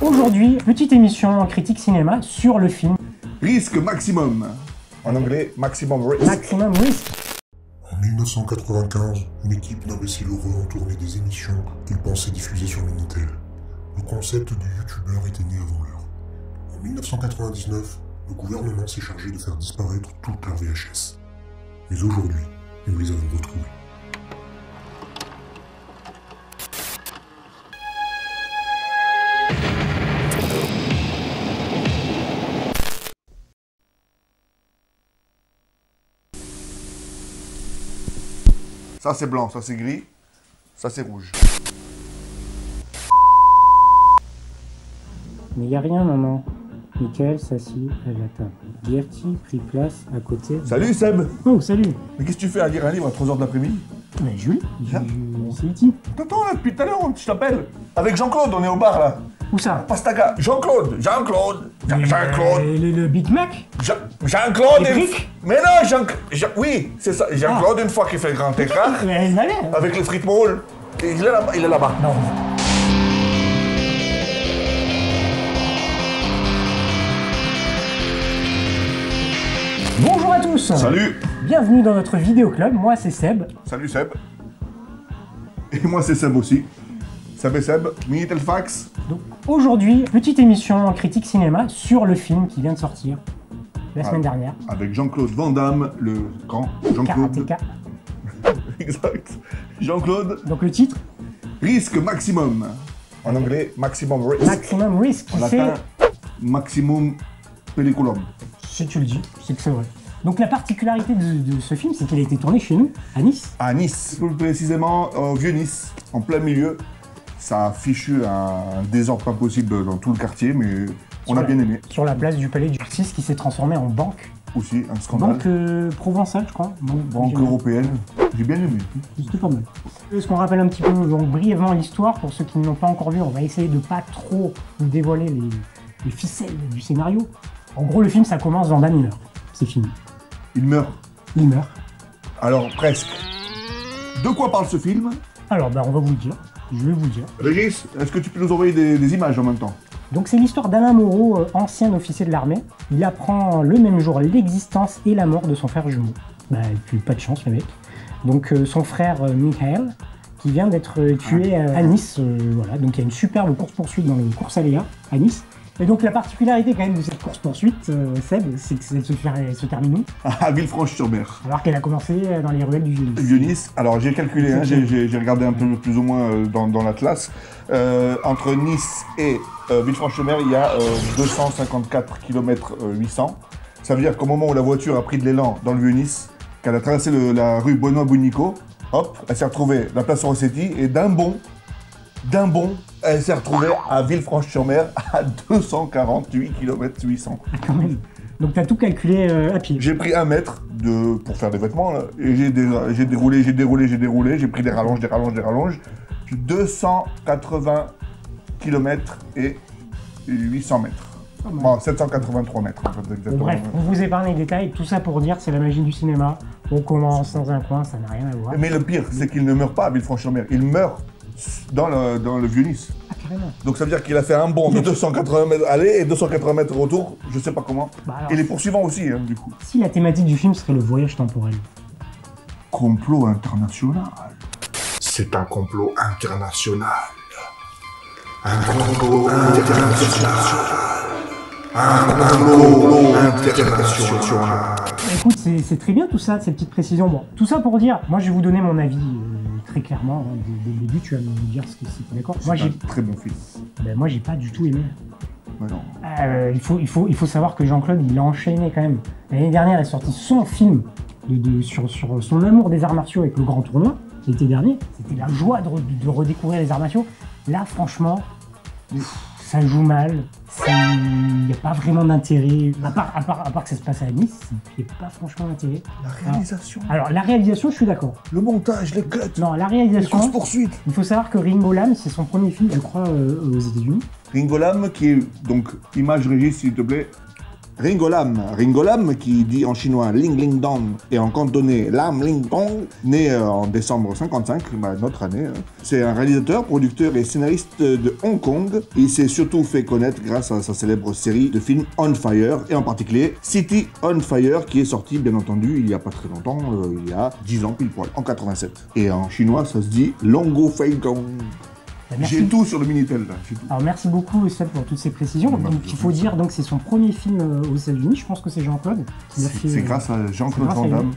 Aujourd'hui, petite émission en critique cinéma sur le film Risque maximum. En anglais, maximum risk. Maximum Risk. En 1995, une équipe d'imbéciles heureux ont tourné des émissions qu'ils pensaient diffuser sur Minitel. Le concept du youtubeur était né avant l'heure. En 1999, le gouvernement s'est chargé de faire disparaître toute leur VHS. Mais aujourd'hui, nous les avons retrouvés. Ça c'est blanc, ça c'est gris, ça c'est rouge. Mais il n'y a rien, maman. Michael s'assit à la table. Bertie prit place à côté. Salut Seb. Oh, salut. Mais qu'est-ce que tu fais à lire un livre à 3h de l'après-midi? Mais Julie, Tiens. c'est Iti. T'attends là depuis tout à l'heure, je t'appelle. Avec Jean-Claude, on est au bar là. Où ça? Pastaga. Jean-Claude. Jean-Claude. Le Big Mac? Jean-Claude. Fric. Mais non, oui, c'est ça. Jean-Claude, une fois qu'il fait le grand écart, Mais allez. avec les frites molles, il est là-bas. Non. Bonjour à tous. Salut. Bienvenue dans notre vidéo club. Moi c'est Seb. Salut Seb. Et moi c'est Seb aussi. Seb et Seb, Minitel Fax. Donc aujourd'hui, petite émission en critique cinéma sur le film qui vient de sortir la semaine dernière. Avec Jean-Claude Van Damme, le grand Jean-Claude. Karateka. Exact. Jean-Claude. Donc le titre, Risque maximum. En anglais, maximum risk. Maximum Risk. En latin, maximum pelliculum. Si tu le dis, c'est que c'est vrai. Donc la particularité de ce film, c'est qu'il a été tourné chez nous, à Nice. À Nice, plus précisément au Vieux-Nice, en plein milieu. Ça a fichu un désordre pas possible dans tout le quartier, mais on a bien aimé. Sur la place du Palais du Justice qui s'est transformé en banque. Aussi, un scandale. Banque provençale, je crois. Banque européenne. J'ai bien aimé. C'était pas mal. Est-ce qu'on rappelle un petit peu donc, brièvement l'histoire pour ceux qui ne l'ont pas encore vu? On va essayer de pas trop vous dévoiler les ficelles du scénario. En gros, le film, ça commence, Van Damme, il meurt. C'est fini. Il meurt. Il meurt. Alors, presque. De quoi parle ce film? Alors, on va vous le dire. Je vais vous le dire. Régis, est-ce que tu peux nous envoyer des images en même temps? Donc, c'est l'histoire d'Alain Moreau, ancien officier de l'armée. Il apprend le même jour l'existence et la mort de son frère jumeau. Puis pas de chance, le mec. Donc, son frère Michael, qui vient d'être tué à Nice. Voilà. Donc, il y a une superbe course-poursuite dans le course à Léa, à Nice. Et donc la particularité quand même de cette course-poursuite, Seb, c'est que ça se termine où? À Villefranche-sur-Mer. Alors qu'elle a commencé dans les ruelles du Vieux-Nice. Vieux-Nice, alors j'ai calculé, hein, j'ai regardé un peu plus ou moins dans l'Atlas. Entre Nice et Villefranche-sur-Mer, il y a 254 km 800. Ça veut dire qu'au moment où la voiture a pris de l'élan dans le Vieux-Nice, qu'elle a traversé la rue Benoît-Bounico, hop, elle s'est retrouvée la place Rossetti et d'un bond, elle s'est retrouvée à Villefranche-sur-Mer à 248 km 800. Ah, quand même. Donc t'as tout calculé à pied. J'ai pris 1 mètre pour faire des vêtements là, et j'ai déroulé, j'ai pris des rallonges. 280 km et 800 mètres. Bon, 783 mètres en fait, exactement. Bref, on vous épargne les détails, tout ça pour dire c'est la magie du cinéma. On commence dans un coin, ça n'a rien à voir. Mais le pire, c'est qu'il ne meurt pas à Villefranche-sur-Mer, il meurt dans le Vieux-Nice. Ah, carrément. Donc ça veut dire qu'il a fait un bond de 280 mètres aller et 280 mètres retour, je sais pas comment. Alors, et les poursuivants aussi, hein, du coup. Si la thématique du film serait le voyage temporel. Complot international. C'est un complot international. Un complot international. Un complot international. Écoute, c'est très bien tout ça, ces petites précisions. Bon, tout ça pour dire, moi je vais vous donner mon avis très clairement. Hein, dès le début, tu vas me dire ce que c'est, d'accord? Moi j'ai Très bon film. moi j'ai pas du tout aimé. Ouais, non. Il faut savoir que Jean-Claude, il a enchaîné quand même. L'année dernière, il a sorti son film sur son amour des arts martiaux avec le grand tournoi. L'été dernier, c'était la joie de redécouvrir les arts martiaux. Là, franchement, ça joue mal. Il n'y a pas vraiment d'intérêt. À part que ça se passe à Nice, il n'y a pas franchement d'intérêt. La réalisation. Alors, la réalisation, je suis d'accord. Le montage, les cuts. Non, la Les réalisation, courses-poursuites. il faut savoir que Ringo Lam, c'est son premier film, je crois, aux États-Unis. Ringo Lam, qui est donc, image Régis, s'il te plaît. Ringo Lam. Ringo Lam, qui dit en chinois Ling Ling Dong et en cantonais Lam Ling Dong, né en décembre 55, notre année. C'est un réalisateur, producteur et scénariste de Hong Kong. Il s'est surtout fait connaître grâce à sa célèbre série de films On Fire, et en particulier City on Fire, qui est sorti bien entendu il y a pas très longtemps, il y a 10 ans pile poil, en 87. Et en chinois ça se dit Longo Fei Gong. J'ai tout sur le Minitel là. Alors merci beaucoup Seb pour toutes ces précisions. Donc il faut dire donc c'est son premier film aux États-Unis. Je pense que c'est Jean-Claude qui l'a fait. C'est grâce à Jean-Claude Van Damme.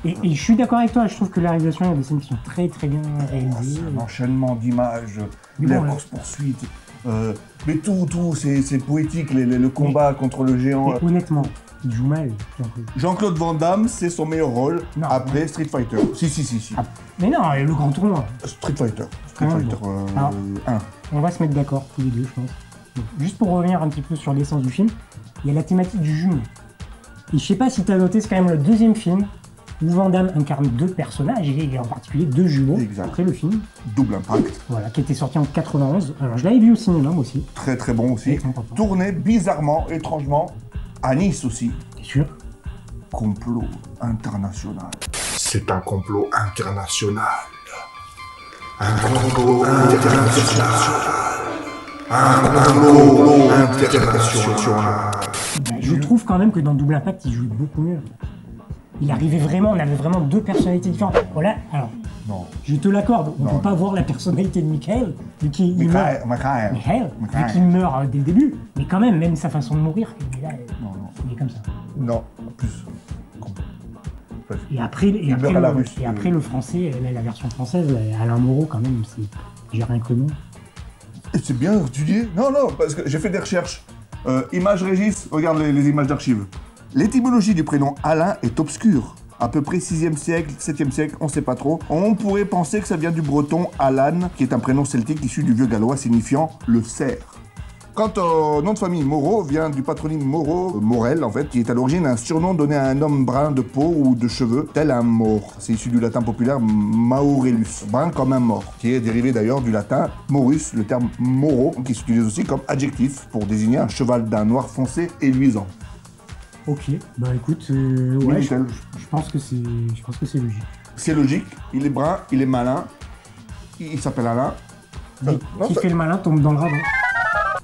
Et je suis d'accord avec toi. Je trouve que la réalisation, il y a des scènes qui sont très très bien réalisées. Un enchaînement d'images, la course poursuite, mais tout c'est poétique. Le combat contre le géant. Et honnêtement, il joue mal. Jean-Claude Van Damme, c'est son meilleur rôle après Street Fighter. Si. Ah, mais non, le grand tournoi. Street Fighter 1. On va se mettre d'accord tous les deux, je pense. Donc, juste pour revenir un petit peu sur l'essence du film, il y a la thématique du jumeau. Et je sais pas si tu as noté, c'est quand même le deuxième film où Van Damme incarne deux personnages, et en particulier deux jumeaux, après le film. Double Impact. Voilà, qui était sorti en 91. Alors je l'avais vu au cinéma moi aussi. Très très bon aussi. Tourné bizarrement, étrangement, à Nice aussi. T'es sûr? Complot international. C'est un complot international. Un complot international. Un complot international. Je trouve quand même que dans Double Impact, il jouait beaucoup mieux. Il arrivait vraiment, on avait vraiment deux personnalités différentes. Voilà, alors, non. Je te l'accorde, on ne peut pas voir la personnalité de Michael, vu qu'il meurt dès le début. Mais quand même sa façon de mourir, il est comme ça. Non, plus. Et après le français, la version française, Alain Moreau quand même, j'ai rien connu. C'est bien étudié. Non, parce que j'ai fait des recherches. Images Régis, regarde les images d'archives. L'étymologie du prénom Alain est obscure. À peu près 6e siècle, 7e siècle, on sait pas trop. On pourrait penser que ça vient du breton Alan, qui est un prénom celtique issu du vieux gallois signifiant le cerf. Quant au nom de famille Moreau, vient du patronyme Moreau, Morel en fait, qui est à l'origine un surnom donné à un homme brun de peau ou de cheveux, tel un maure. C'est issu du latin populaire Maurellus, brun comme un mort, qui est dérivé d'ailleurs du latin Maurus, le terme Moro, qui s'utilise aussi comme adjectif pour désigner un cheval d'un noir foncé et luisant. Ok, bah écoute, ouais, je pense que c'est logique. C'est logique, il est brun, il est malin, il s'appelle Alain. Qui fait le malin tombe dans le ravin.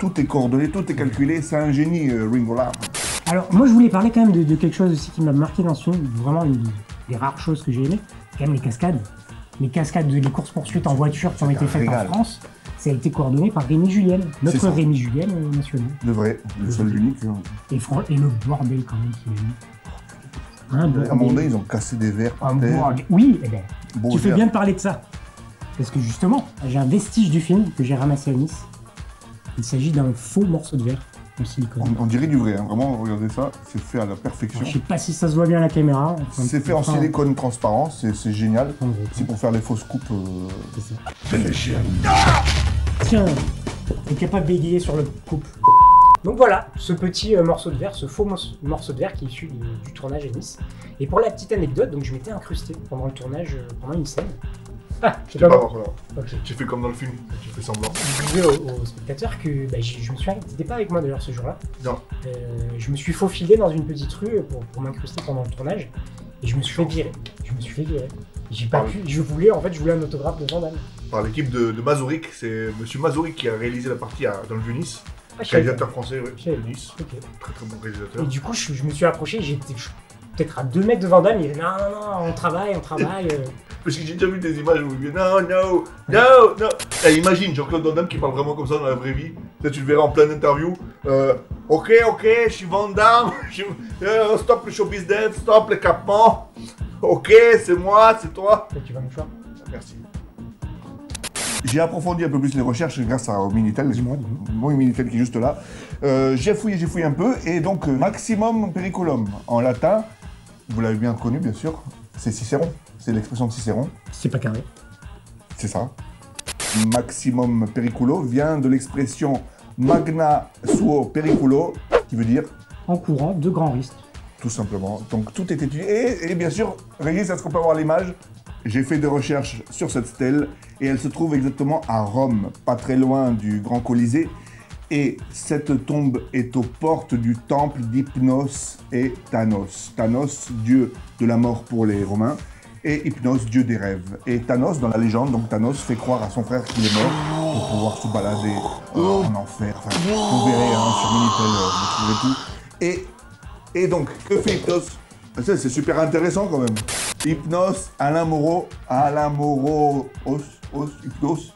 Tout est coordonné, tout est calculé, c'est un génie, Ringo Lam. Alors, moi je voulais parler quand même de quelque chose aussi qui m'a marqué dans ce film, vraiment une des rares choses que j'ai aimées, c'est quand même les cascades. Les cascades, les courses-poursuites en voiture qui ont été faites en France, ça a été coordonné par Rémi Julienne, notre Rémi Julienne national. Le vrai, le seul, l'unique. Et le bordel quand même qu'il a mis. À un moment donné, ils ont cassé des verres par terre. Oui, eh ben, tu fais bien de parler de ça. Parce que justement, j'ai un vestige du film que j'ai ramassé à Nice. Il s'agit d'un faux morceau de verre en silicone. On dirait du vrai, hein. Vraiment, regardez ça, c'est fait à la perfection. Je sais pas si ça se voit bien à la caméra. C'est fait en silicone transparent, c'est génial. C'est pour faire les fausses coupes. C'est ça. Tiens, t'es capable d'égayer sur le coupe. Donc voilà, ce petit morceau de verre, ce faux morceau de verre qui est issu du tournage à Nice. Et pour la petite anecdote, donc je m'étais incrusté pendant le tournage, pendant une scène. Ah, je sais pas voir là. Tu fais comme dans le film, tu fais semblant. Je disais aux spectateurs que je me suis arrêté, t'étais pas avec moi d'ailleurs ce jour-là. Non. Je me suis faufilé dans une petite rue pour m'incruster pendant le tournage et je me suis fait virer. J'ai pas pu, je voulais un autographe de Van Damme. Par l'équipe de Mazuric, c'est Monsieur Mazuric qui a réalisé la partie dans le Vieux-Nice. Réalisateur français, oui, Nice. Okay. Très très bon réalisateur. Et du coup, je me suis approché, j'étais peut-être à 2 mètres de Van Damme, il dit non, on travaille. Parce que j'ai déjà vu des images où il dit non. Imagine Jean-Claude Van Damme qui parle vraiment comme ça dans la vraie vie. Là, tu le verras en pleine interview. Ok, je suis Van Damme. Stop le show business, stop les capements. Ok, c'est moi, c'est toi. Tu vas me faire. Merci. J'ai approfondi un peu plus les recherches grâce au Minitel. Mon Minitel qui est juste là. J'ai fouillé un peu et donc maximum periculum en latin, vous l'avez bien connu bien sûr, c'est Cicéron. C'est l'expression de Cicéron. C'est pas carré. C'est ça. Maximum periculo vient de l'expression magna suo periculo, qui veut dire en courant de grands risques. Tout simplement. Donc tout est étudié. Et bien sûr, Régis, est-ce qu'on peut avoir l'image? J'ai fait des recherches sur cette stèle et elle se trouve exactement à Rome, pas très loin du Grand Colisée. Et cette tombe est aux portes du temple d'Hypnos et Thanos. Thanos, dieu de la mort pour les Romains, et Hypnos, dieu des rêves. Et Thanos, dans la légende, donc Thanos fait croire à son frère qu'il est mort pour pouvoir se balader en enfer. Enfin, vous verrez sur Minitel, vous trouverez tout. Et donc, que fait Hypnos? C'est super intéressant quand même. Hypnos, Alain Moreau, Hypnos.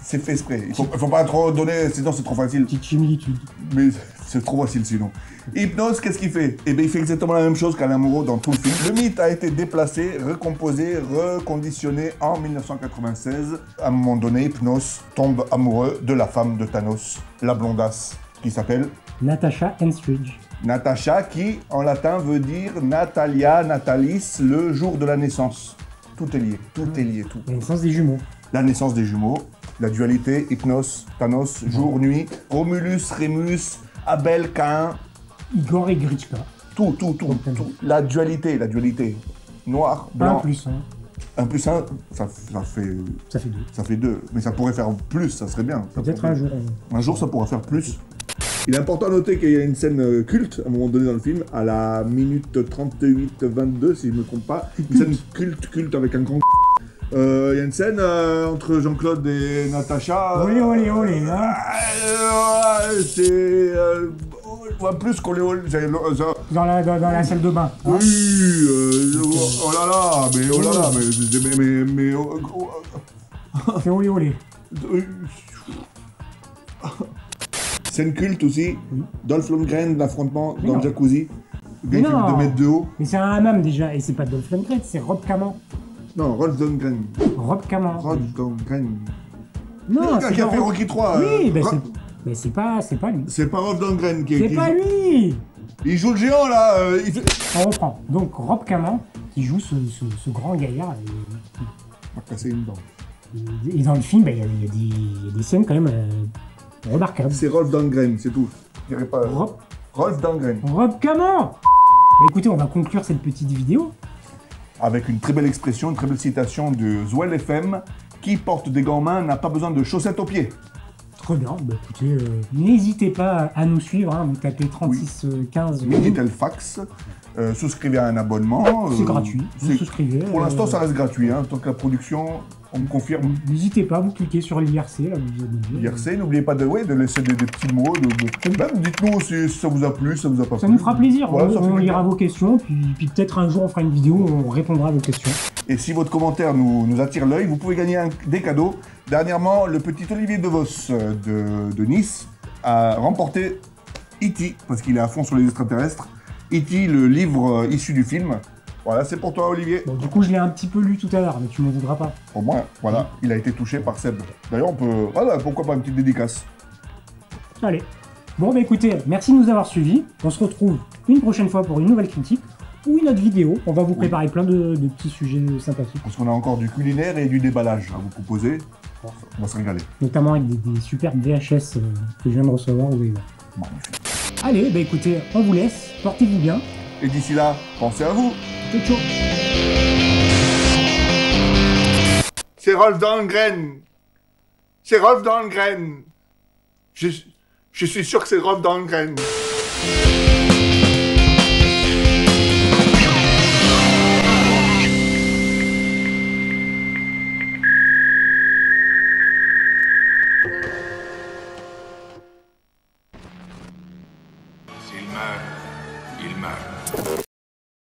C'est fait exprès. Il faut pas trop donner, sinon c'est trop facile. Petite similitude. Mais c'est trop facile sinon. Hypnos, qu'est-ce qu'il fait? Eh bien, il fait exactement la même chose qu'Alain Moreau dans tout le film. Le mythe a été déplacé, recomposé, reconditionné en 1996. À un moment donné, Hypnos tombe amoureux de la femme de Thanos, la blondasse, qui s'appelle Natasha Henstridge. Natasha, qui en latin veut dire Natalia, Natalis, le jour de la naissance. Tout est lié, tout est lié, tout. La naissance des jumeaux. La naissance des jumeaux, la dualité, Hypnos, Thanos, jour, nuit, Romulus, Rémus, Abel, Caïn. Igor et Gritchka. Tout. La dualité. Noir, blanc. 1 plus 1. 1 plus 1, ça fait... Ça fait 2. Ça fait 2. Mais ça pourrait faire plus, ça serait bien. Peut-être un jour. Un jour, ça pourra faire plus. Il est important à noter qu'il y a une scène culte, à un moment donné dans le film, à la minute 38-22, si je ne me trompe pas. Une scène culte avec un grand... Il y a une scène entre Jean-Claude et Natacha. Olé, hein. C'est... plus qu'olé. Dans la salle de bain. Hein. Oui, oh là là, mais... C'est olé. Scène culte aussi, Oui. Dolph Lundgren, l'affrontement dans non. le jacuzzi. Le Mais gars qui non. fait 2 mètres de haut. Mais c'est un hammam déjà, et c'est pas Dolph Lundgren, c'est Rob Caman. Non, Rolf Lundgren. Rob Caman. Non, Le gars c'est qui a pas fait Rob- Rocky 3. Oui, mais c'est pas lui. C'est pas Rolf Lundgren qui C'est pas lui. Il joue le géant là. Il fait... On reprend. Donc Rob Caman, qui joue ce grand gaillard, On va casser une dent. et dans le film, il y a des scènes quand même remarquables. C'est Rolf Lundgren, c'est tout. Je dirais pas. Rolf Lundgren. Rob Caman. Écoutez, on va conclure cette petite vidéo. Avec une très belle expression, une très belle citation de Zouel FM. Qui porte des gants en main n'a pas besoin de chaussettes aux pieds. Très bien, bah écoutez, n'hésitez pas à nous suivre, hein, vous tapez 3615. Minitel Fax. Souscrivez à un abonnement. C'est gratuit, vous souscrivez. Pour l'instant, ça reste gratuit. Tant que la production, on me confirme. N'hésitez pas, vous cliquez sur l'IRC, là, vous abonnez. IRC, n'oubliez pas de laisser des petits mots. Même dites-nous si ça vous a plu, si ça vous a pas plu. Ça nous fera plaisir, Voilà, ça fait on plaisir. lira vos questions, puis peut-être un jour on fera une vidéo où on répondra à vos questions. Et si votre commentaire nous attire l'œil, vous pouvez gagner des cadeaux. Dernièrement, le petit Olivier DeVos de Nice a remporté E.T., parce qu'il est à fond sur les extraterrestres. E.T., le livre issu du film. Voilà, c'est pour toi, Olivier. Bon, du coup, je l'ai un petit peu lu tout à l'heure, mais tu m'en voudras pas. Pour moi, voilà, il a été touché par Seb. D'ailleurs, on peut... Voilà, pourquoi pas une petite dédicace. Allez. Bon, bah écoutez, merci de nous avoir suivis. On se retrouve une prochaine fois pour une nouvelle critique ou une autre vidéo. On va vous préparer plein de petits sujets sympathiques. Parce qu'on a encore du culinaire et du déballage à vous proposer. On va se régaler. Notamment avec des superbes VHS que je viens de recevoir. Vous allez voir. Magnifique. Allez, bah écoutez, on vous laisse. Portez-vous bien. Et d'ici là, pensez à vous. Ciao, ciao. C'est Rolf Lundgren. C'est Rolf Lundgren. Je suis sûr que c'est Rolf Lundgren.